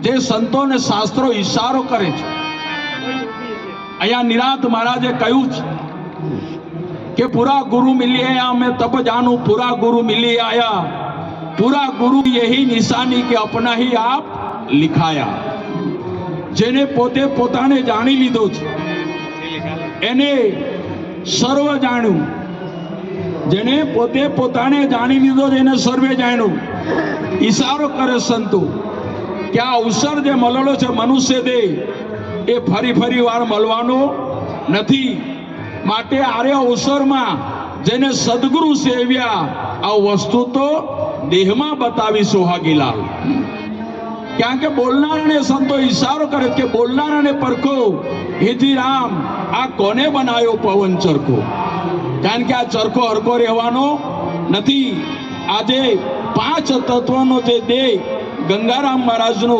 જે સંતોને શાસ્ત્રો ઈશારો કરે છે। અહીંયા નિરાંત મહારાજે કહ્યું છે કે પૂરા ગુરુ मिली आया, मैं तब जानू पूरा गुरु मिली आया, पूरा गुरु यही निशानी के अपना ही आप लिखाया। જેને પોતે પોતાને જાણી લીધો છે એને સર્વ જાણ્યું, જેને પોતે પોતાને જાણી લીધો છે એને સર્વે જાણ્યું। ઈશારો કરે સંતો કે આ અવસર જે મળેલો છે મનુષ્ય દેહ એ ફરી વાર મળવાનો નથી, માટે આરે અવસરમાં જેને સદગુરુ સેવ્યા આ વસ્તુ તો દેહમાં બતાવી સોહાગીલાલ। કારણ કે બોલનારાને સંતો ઈશારો કરે કે બોલનારાને પરખો, હેજી રામ આ કોને બનાવ્યો પવન ચરખો? કારણ કે આ ચરખો હરખો રહેવાનો નથી। આજે પાંચ તત્વનો જે દેહ ગંગારામ મહારાજનો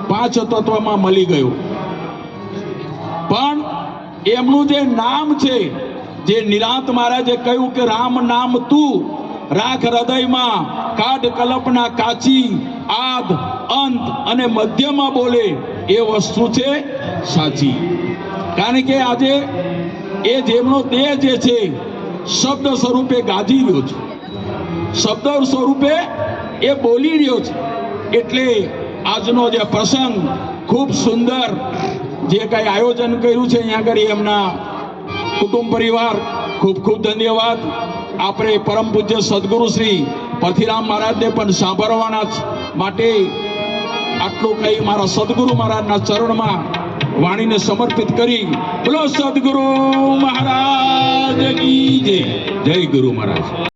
પાંચ તત્વમાં મળી ગયો, પણ એમનું જે નામ છે, જે નિરાંત મહારાજે કહ્યું કે રામ નામ તું રાખ હૃદયમાં, કાઢ કલ્પના કાચી, આદ અંત અને મધ્યમાં બોલે એ વસ્તુ છે સાચી। કારણ કે આજે એ જેમનો દેહ જે છે શબ્દ સ્વરૂપે ગાજી રહ્યો છે, શબ્દ સ્વરૂપે એ બોલી રહ્યો છે। એટલે આજનો જે પ્રસંગ ખૂબ સુંદર જે કઈ આયોજન કર્યું છે અહીંયા આગળ એમના કુટુંબ પરિવાર ખૂબ ખૂબ ધન્યવાદ। આપણે પરમ પૂજ્ય સદગુરુ શ્રી પરથીરામ મહારાજને પણ સાંભળવાના જ માટે આટલું કઈ મારા સદગુરુ મહારાજના ચરણમાં વાણીને સમર્પિત કરી બોલો સદગુરુ મહારાજ કી જય। જય ગુરુ મહારાજ।